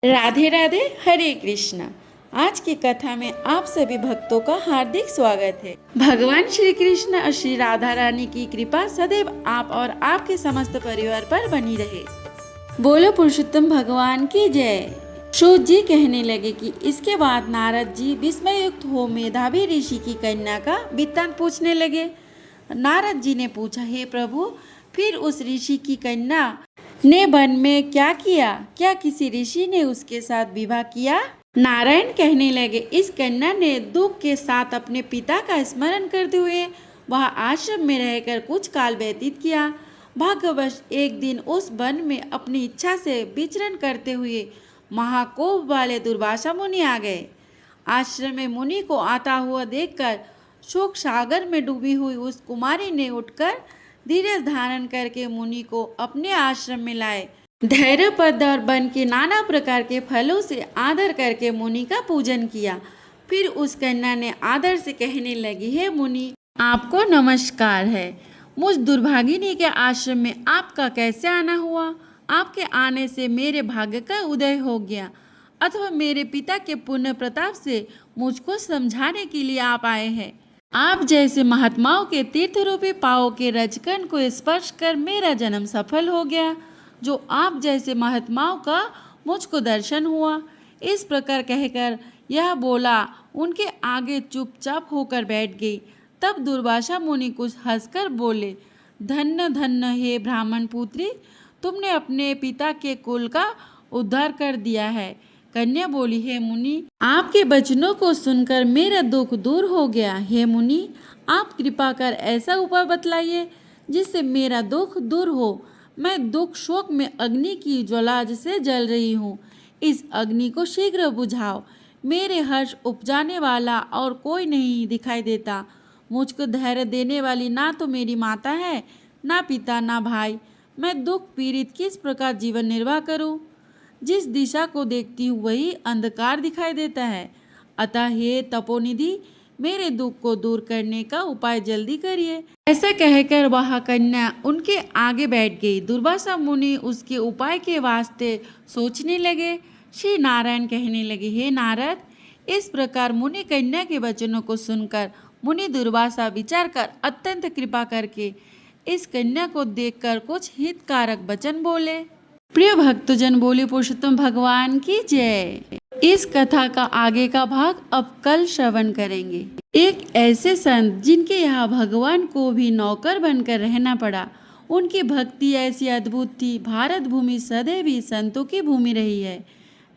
राधे राधे, हरे कृष्णा। आज की कथा में आप सभी भक्तों का हार्दिक स्वागत है। भगवान श्री कृष्ण और श्री राधा रानी की कृपा सदैव आप और आपके समस्त परिवार पर बनी रहे। बोलो पुरुषोत्तम भगवान की जय। सूत जी कहने लगे कि इसके बाद नारद जी विस्मय युक्त हो मेधावी ऋषि की कन्या का वृत्तांत पूछने लगे। नारद जी ने पूछा, हे प्रभु, फिर उस ऋषि की कन्या ने वन में क्या किया? क्या किसी ऋषि ने उसके साथ विवाह किया? नारायण कहने लगे, इस कन्या ने दुख के साथ अपने पिता का स्मरण करते हुए वह आश्रम में रहकर कुछ काल व्यतीत किया। भाग्यवश एक दिन उस वन में अपनी इच्छा से विचरण करते हुए महाकोप वाले दुर्वासा मुनि आ गए। आश्रम में मुनि को आता हुआ देखकर शोक सागर में डूबी हुई उस कुमारी ने उठकर धीरज धारण करके मुनि को अपने आश्रम में लाए। धैर्य पद और वन के नाना प्रकार के फलों से आदर करके मुनि का पूजन किया। फिर उस कन्या ने आदर से कहने लगी, हे मुनि, आपको नमस्कार है। मुझ दुर्भागिनी के आश्रम में आपका कैसे आना हुआ? आपके आने से मेरे भाग्य का उदय हो गया, अथवा मेरे पिता के पुण्य प्रताप से मुझको समझाने के लिए आप आए हैं। आप जैसे महात्माओं के तीर्थ रूपी पाँव के रजकन को स्पर्श कर मेरा जन्म सफल हो गया। जो आप जैसे महात्माओं का मुझको दर्शन हुआ। इस प्रकार कहकर यह बोला, उनके आगे चुपचाप होकर बैठ गई। तब दुर्वासा मुनि कुछ हंसकर बोले, धन्य धन्य हे ब्राह्मण पुत्री, तुमने अपने पिता के कुल का उद्धार कर दिया है। कन्या बोली, हे मुनि, आपके वचनों को सुनकर मेरा दुख दूर हो गया। हे मुनि, आप कृपा कर ऐसा उपाय बतलाइए जिससे मेरा दुख दूर हो। मैं दुख शोक में अग्नि की ज्वाला से जल रही हूँ। इस अग्नि को शीघ्र बुझाओ। मेरे हर्ष उपजाने वाला और कोई नहीं दिखाई देता। मुझको धैर्य देने वाली ना तो मेरी माता है, ना पिता, ना भाई। मैं दुख पीड़ित किस प्रकार जीवन निर्वाह करूँ? जिस दिशा को देखती हूँ वही अंधकार दिखाई देता है। अतः हे तपोनिधि, मेरे दुख को दूर करने का उपाय जल्दी करिए। ऐसा कहकर वह कन्या उनके आगे बैठ गई। दुर्वासा मुनि उसके उपाय के वास्ते सोचने लगे। श्री नारायण कहने लगे, हे नारद, इस प्रकार मुनि कन्या के वचनों को सुनकर मुनि दुर्वासा विचार कर अत्यंत कृपा करके इस कन्या को देखकर कुछ हितकारक वचन बोले। प्रिय भक्तजन, बोले पुरुषोत्तम भगवान की जय। इस कथा का आगे का भाग अब कल श्रवण करेंगे। एक ऐसे संत जिनके यहाँ भगवान को भी नौकर बनकर रहना पड़ा, उनकी भक्ति ऐसी अद्भुत थी। भारत भूमि सदैव ही संतों की भूमि रही है।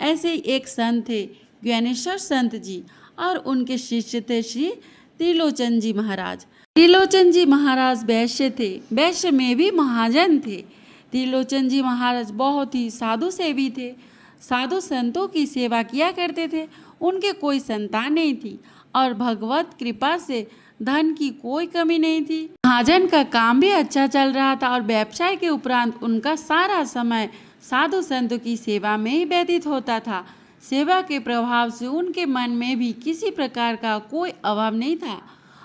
ऐसे ही एक संत थे ज्ञानेश्वर संत जी, और उनके शिष्य थे श्री त्रिलोचन जी महाराज। त्रिलोचन जी महाराज वैश्य थे, वैश्य में भी महाजन थे। त्रिलोचन जी महाराज बहुत ही साधु सेवी थे। साधु संतों की सेवा किया करते थे। उनके कोई संतान नहीं थी और भगवत कृपा से धन की कोई कमी नहीं थी। महाजन का काम भी अच्छा चल रहा था और व्यवसाय के उपरांत उनका सारा समय साधु संतों की सेवा में ही व्यतीत होता था। सेवा के प्रभाव से उनके मन में भी किसी प्रकार का कोई अभाव नहीं था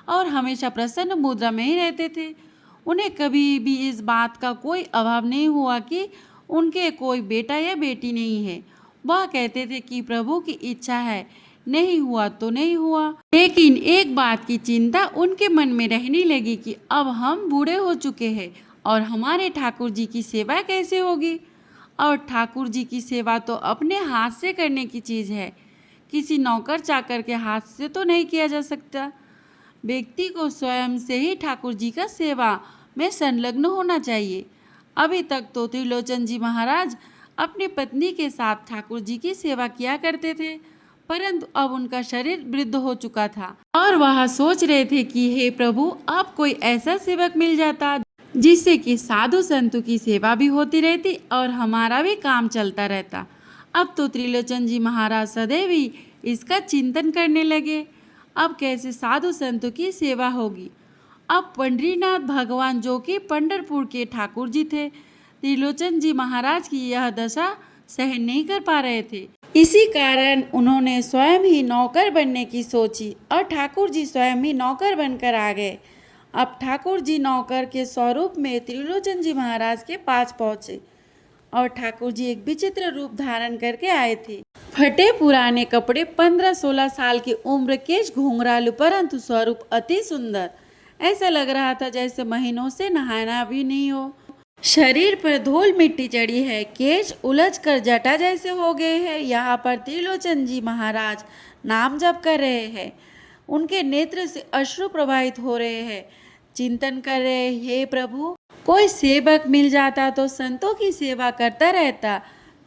और हमेशा प्रसन्न मुद्रा में ही रहते थे। उन्हें कभी भी इस बात का कोई अभाव नहीं हुआ कि उनके कोई बेटा या बेटी नहीं है। वह कहते थे कि प्रभु की इच्छा है, नहीं हुआ तो नहीं हुआ। लेकिन एक बात की चिंता उनके मन में रहने लगी कि अब हम बूढ़े हो चुके हैं और हमारे ठाकुर जी की सेवा कैसे होगी। और ठाकुर जी की सेवा तो अपने हाथ से करने की चीज़ है, किसी नौकर चाकर के हाथ से तो नहीं किया जा सकता। व्यक्ति को स्वयं से ही ठाकुर जी का सेवा में संलग्न होना चाहिए। अभी तक तो त्रिलोचन जी महाराज अपनी पत्नी के साथ ठाकुर जी की सेवा किया करते थे, परंतु अब उनका शरीर वृद्ध हो चुका था और वह सोच रहे थे कि हे प्रभु, अब कोई ऐसा सेवक मिल जाता जिससे कि साधु संतों की सेवा भी होती रहती और हमारा भी काम चलता रहता। अब तो त्रिलोचन जी महाराज सदैव ही इसका चिंतन करने लगे, अब कैसे साधु संतों की सेवा होगी। अब पंडरीनाथ भगवान, जो कि पंढरपुर के ठाकुर जी थे, त्रिलोचन जी महाराज की यह दशा सहन नहीं कर पा रहे थे। इसी कारण उन्होंने स्वयं ही नौकर बनने की सोची और ठाकुर जी स्वयं ही नौकर बनकर आ गए। अब ठाकुर जी नौकर के स्वरूप में त्रिलोचन जी महाराज के पास पहुँचे और ठाकुर जी एक विचित्र रूप धारण करके आए थे। फटे पुराने कपड़े, 15-16 साल की उम्र, केश घुंघरालू परंतु स्वरूप अति सुंदर। ऐसा लग रहा था जैसे महीनों से नहाना भी नहीं हो। शरीर पर धूल मिट्टी चढ़ी है, केश उलझकर जटा जैसे हो गए हैं। यहाँ पर त्रिलोचन जी महाराज नाम जप कर रहे हैं। उनके नेत्र से अश्रु प्रवाहित हो रहे हैं। चिंतन कर रहे, हे प्रभु, कोई सेवक मिल जाता तो संतों की सेवा करता रहता।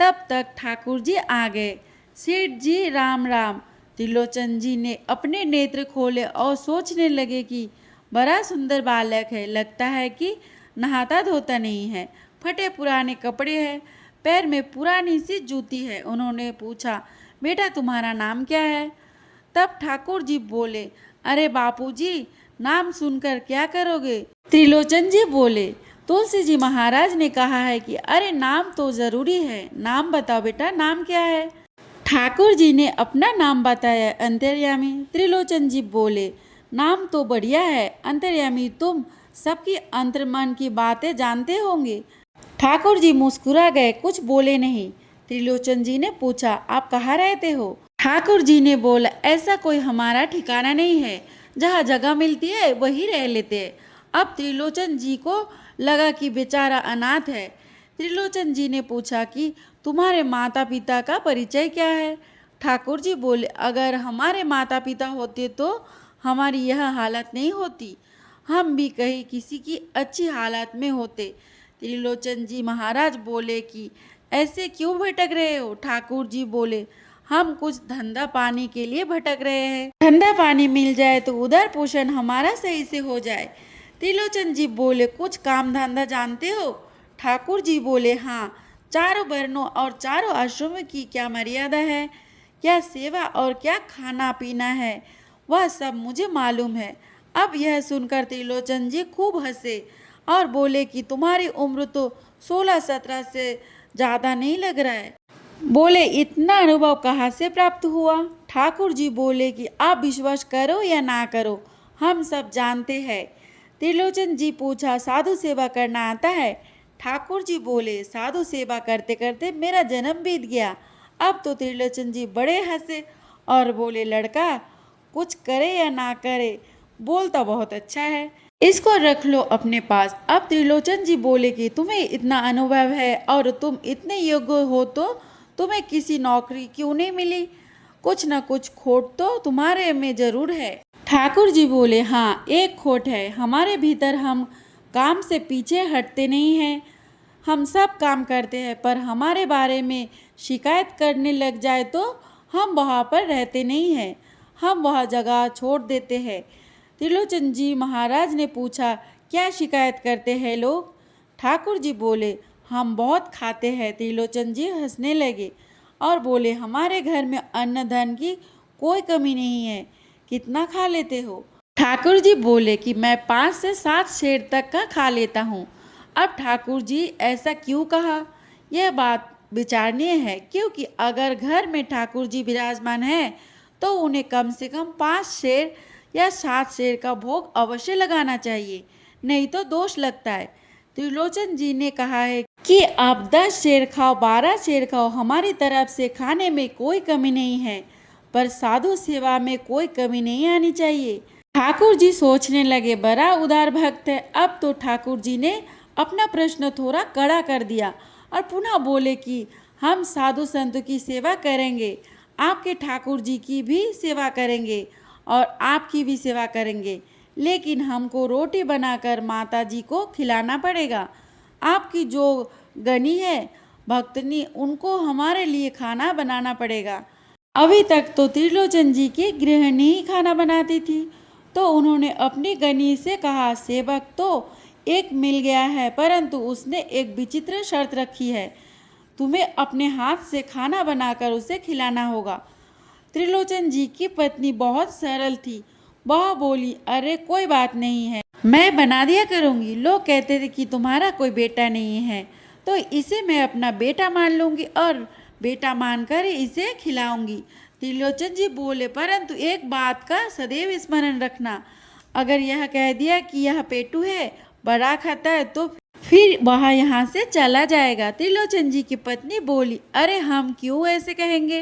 तब तक ठाकुर जी आ गए। सेठ जी राम राम। त्रिलोचन जी ने अपने नेत्र खोले और सोचने लगे कि बड़ा सुंदर बालक है, लगता है कि नहाता धोता नहीं है। फटे पुराने कपड़े हैं, पैर में पुरानी सी जूती है। उन्होंने पूछा, बेटा तुम्हारा नाम क्या है? तब ठाकुर जी बोले, अरे बापूजी, नाम सुनकर क्या करोगे? त्रिलोचन जी बोले, तुलसी जी महाराज ने कहा है कि अरे नाम तो जरूरी है, नाम बताओ बेटा, नाम क्या है? ठाकुर जी ने अपना नाम बताया, अंतर्यामी। त्रिलोचन जी बोले, नाम तो बढ़िया है अंतर्यामी, तुम सबकी अंतर्मन की बातें जानते होंगे। ठाकुर जी मुस्कुरा गए, कुछ बोले नहीं। त्रिलोचन जी ने पूछा, आप कहाँ रहते हो? ठाकुर जी ने बोला, ऐसा कोई हमारा ठिकाना नहीं है, जहाँ जगह मिलती है वही रह लेते हैं। अब त्रिलोचन जी को लगा कि बेचारा अनाथ है। त्रिलोचन जी ने पूछा कि तुम्हारे माता पिता का परिचय क्या है? ठाकुर जी बोले, अगर हमारे माता पिता होते तो हमारी यह हालत नहीं होती, हम भी कहीं किसी की अच्छी हालत में होते। त्रिलोचन जी महाराज बोले कि ऐसे क्यों भटक रहे हो? ठाकुर जी बोले, हम कुछ धंधा पानी के लिए भटक रहे हैं, धंधा पानी मिल जाए तो उधर पोषण हमारा सही से हो जाए। त्रिलोचन जी बोले, कुछ काम धंधा जानते हो? ठाकुर जी बोले, हाँ, चारों वर्णों और चारों आश्रमों की क्या मर्यादा है, क्या सेवा और क्या खाना पीना है, वह सब मुझे मालूम है। अब यह सुनकर त्रिलोचन जी खूब हंसे और बोले कि तुम्हारी उम्र तो 16-17 से ज़्यादा नहीं लग रहा है। बोले, इतना अनुभव कहाँ से प्राप्त हुआ? ठाकुर जी बोले कि आप विश्वास करो या ना करो, हम सब जानते हैं। त्रिलोचन जी पूछा, साधु सेवा करना आता है? ठाकुर जी बोले, साधु सेवा करते करते मेरा जन्म बीत गया। अब तो त्रिलोचन जी बड़े हंसे और बोले, लड़का कुछ करे या ना करे, बोलता बहुत अच्छा है, इसको रख लो अपने पास। अब त्रिलोचन जी बोले कि तुम्हें इतना अनुभव है और तुम इतने योग्य हो तो तुम्हें किसी नौकरी क्यों नहीं मिली? कुछ न कुछ खोट तो तुम्हारे में जरूर है। ठाकुर जी बोले, हाँ, एक खोट है, हमारे भीतर हम काम से पीछे हटते नहीं हैं। हम सब काम करते हैं, पर हमारे बारे में शिकायत करने लग जाए तो हम वहाँ पर रहते नहीं हैं, हम वह जगह छोड़ देते हैं। त्रिलोचन जी महाराज ने पूछा, क्या शिकायत करते हैं लोग? ठाकुर जी बोले, हम बहुत खाते हैं। त्रिलोचन जी हंसने लगे और बोले, हमारे घर में अन्न धन की कोई कमी नहीं है, कितना खा लेते हो? ठाकुर जी बोले कि मैं 5 से 7 शेर तक का खा लेता हूँ। अब ठाकुर जी ऐसा क्यों कहा, यह बात विचारणीय है, क्योंकि अगर घर में ठाकुर जी विराजमान है तो उन्हें कम से कम 5 शेर या 7 शेर का भोग अवश्य लगाना चाहिए, नहीं तो दोष लगता है। त्रिलोचन जी ने कहा है कि आप 10 शेर खाओ, 12 शेर खाओ, हमारी तरफ से खाने में कोई कमी नहीं है, पर साधु सेवा में कोई कमी नहीं आनी चाहिए। ठाकुर जी सोचने लगे, बड़ा उदार भक्त है। अब तो ठाकुर जी ने अपना प्रश्न थोड़ा कड़ा कर दिया और पुनः बोले कि हम साधु संतों की सेवा करेंगे, आपके ठाकुर जी की भी सेवा करेंगे और आपकी भी सेवा करेंगे, लेकिन हमको रोटी बनाकर माता जी को खिलाना पड़ेगा। आपकी जो गनी है भक्तनी, उनको हमारे लिए खाना बनाना पड़ेगा। अभी तक तो त्रिलोचन जी की गृहिणी ही खाना बनाती थी, तो उन्होंने अपनी गनी से कहा, सेवक तो एक मिल गया है, परंतु उसने एक विचित्र शर्त रखी है, तुम्हें अपने हाथ से खाना बनाकर उसे खिलाना होगा। त्रिलोचन जी की पत्नी बहुत सरल थी, वह बोली, अरे कोई बात नहीं है, मैं बना दिया करूँगी। लोग कहते थे कि तुम्हारा कोई बेटा नहीं है, तो इसे मैं अपना बेटा मान लूँगी और बेटा मानकर इसे खिलाऊंगी। त्रिलोचन जी बोले, परंतु एक बात का सदैव स्मरण रखना, अगर यह कह दिया कि यह पेटू है, बड़ा खाता है, तो फिर वह यहाँ से चला जाएगा। त्रिलोचन जी की पत्नी बोली, अरे हम क्यों ऐसे कहेंगे?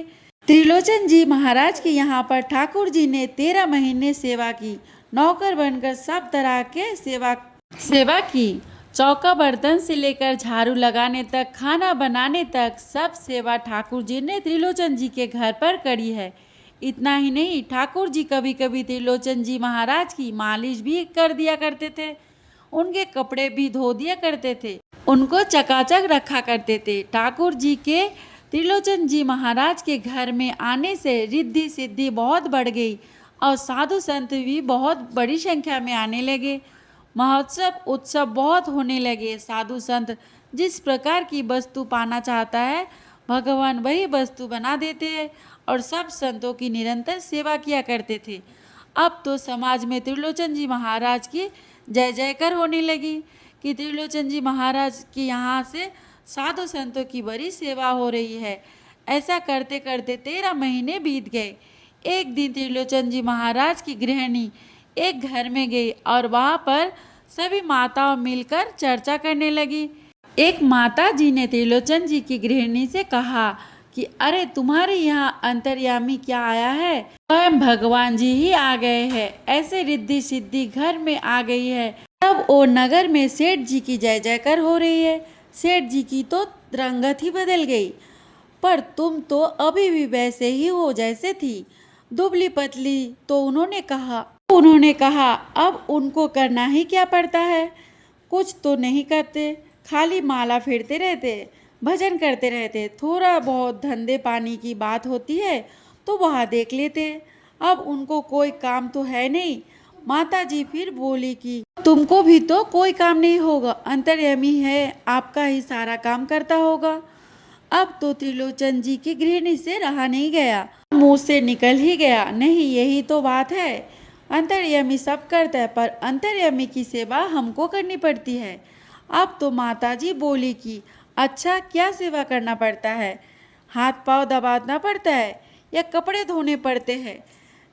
त्रिलोचन जी महाराज के यहाँ पर ठाकुर जी ने 13 महीने सेवा की, नौकर बनकर सब तरह के सेवा की। चौका बर्तन से लेकर झाड़ू लगाने तक, खाना बनाने तक सब सेवा ठाकुर जी ने त्रिलोचन जी के घर पर करी है। इतना ही नहीं, ठाकुर जी कभी कभी त्रिलोचन जी महाराज की मालिश भी कर दिया करते थे, उनके कपड़े भी धो दिया करते थे, उनको चकाचक रखा करते थे। ठाकुर जी के त्रिलोचन जी महाराज के घर में आने से रिद्धि सिद्धि बहुत बढ़ गई और साधु संत भी बहुत बड़ी संख्या में आने लगे। महोत्सव उत्सव बहुत होने लगे। साधु संत जिस प्रकार की वस्तु पाना चाहता है, भगवान वही वस्तु बना देते हैं और सब संतों की निरंतर सेवा किया करते थे। अब तो समाज में त्रिलोचन जी महाराज की जय जयकार होने लगी कि त्रिलोचन जी महाराज के यहाँ से साधु संतों की बड़ी सेवा हो रही है। ऐसा करते करते 13 महीने बीत गए। एक दिन त्रिलोचन जी महाराज की गृहिणी एक घर में गई और वहाँ पर सभी माताओं मिलकर चर्चा करने लगी। एक माता जी ने त्रिलोचन जी की गृहिणी से कहा कि अरे तुम्हारे यहाँ अंतर्यामी क्या आया है? स्वयं भगवान जी ही आ गए हैं। ऐसे रिद्धि सिद्धि घर में आ गई है। तब वो नगर में सेठ जी की जय जयकार हो रही है। सेठ जी की तो रंगत ही बदल गई, पर तुम तो अभी भी वैसे ही हो जैसे थी, दुबली पतली। तो उन्होंने कहा अब उनको करना ही क्या पड़ता है? कुछ तो नहीं करते, खाली माला फेरते रहते, भजन करते रहते, थोड़ा बहुत धंधे पानी की बात होती है तो वहाँ देख लेते। अब उनको कोई काम तो है नहीं। माता जी फिर बोली कि तुमको भी तो कोई काम नहीं होगा, अंतर्यामी है, आपका ही सारा काम करता होगा। अब तो त्रिलोचन जी की गृहिणी से रहा नहीं गया, मुंह से निकल ही गया, नहीं यही तो बात है, अंतर्यामी सब करता है पर अंतर्यामी की सेवा हमको करनी पड़ती है। अब तो माता जी बोली कि अच्छा क्या सेवा करना पड़ता है? हाथ पांव दबाना पड़ता है या कपड़े धोने पड़ते हैं?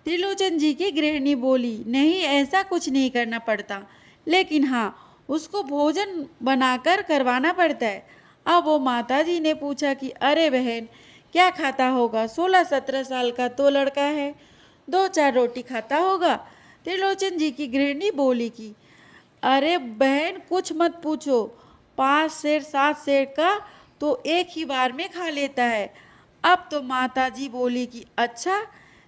त्रिलोचन जी की गृहिणी बोली, नहीं ऐसा कुछ नहीं करना पड़ता, लेकिन हाँ उसको भोजन बनाकर करवाना पड़ता है। अब वो माता जी ने पूछा कि अरे बहन क्या खाता होगा? 16-17 साल का तो लड़का है, 2-4 रोटी खाता होगा। त्रिलोचन जी की गृहिणी बोली कि अरे बहन कुछ मत पूछो, 5 सेर 7 सेर का तो एक ही बार में खा लेता है। अब तो माता जी बोली कि अच्छा,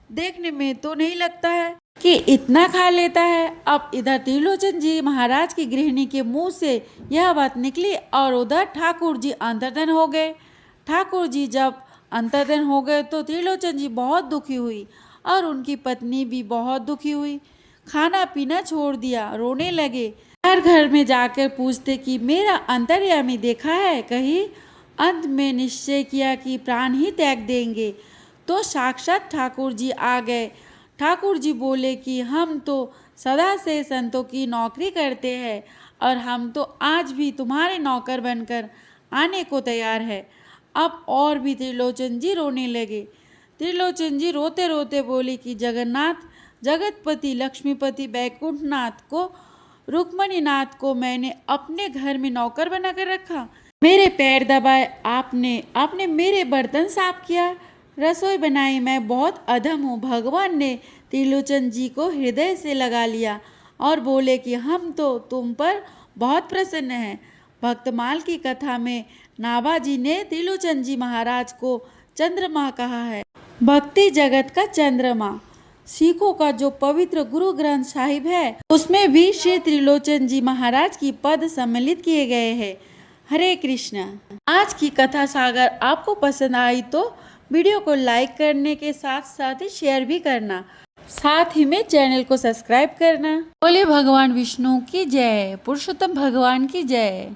देखने में तो नहीं लगता है कि इतना खा लेता है। अब इधर त्रिलोचन जी महाराज की गृहिणी के मुंह से यह बात निकली और उधर ठाकुर जी अंतर्धन हो गए। ठाकुर जी जब अंतर्धन हो गए तो त्रिलोचन जी बहुत दुखी हुई और उनकी पत्नी भी बहुत दुखी हुई। खाना पीना छोड़ दिया, रोने लगे। हर घर में जाकर पूछते कि मेरा अंतर्यामी देखा है कहीं? अंत में निश्चय किया कि प्राण ही त्याग देंगे तो साक्षात ठाकुर जी आ गए। ठाकुर जी बोले कि हम तो सदा से संतों की नौकरी करते हैं और हम तो आज भी तुम्हारे नौकर बनकर आने को तैयार है। अब और भी त्रिलोचन जी रोने लगे। त्रिलोचन जी रोते रोते बोले कि जगन्नाथ, जगतपति, लक्ष्मीपति, बैकुंठनाथ को, रुक्मणीनाथ को मैंने अपने घर में नौकर बनाकर रखा। मेरे पैर दबाए आपने मेरे बर्तन साफ किया, रसोई बनाई, मैं बहुत अधम हूँ। भगवान ने त्रिलोचन जी को हृदय से लगा लिया और बोले कि हम तो तुम पर बहुत प्रसन्न हैं। भक्तमाल की कथा में नाभाजी ने त्रिलोचन जी महाराज को चंद्रमा कहा है। भक्ति जगत का चंद्रमा, सिखों का जो पवित्र गुरु ग्रंथ साहिब है उसमें भी श्री त्रिलोचन जी महाराज की पद सम्मिलित किए गए हैं। हरे कृष्णा। आज की कथा सागर आपको पसंद आई तो वीडियो को लाइक करने के साथ साथ ही शेयर भी करना, साथ ही में चैनल को सब्सक्राइब करना। बोले भगवान विष्णु की जय, पुरुषोत्तम भगवान की जय।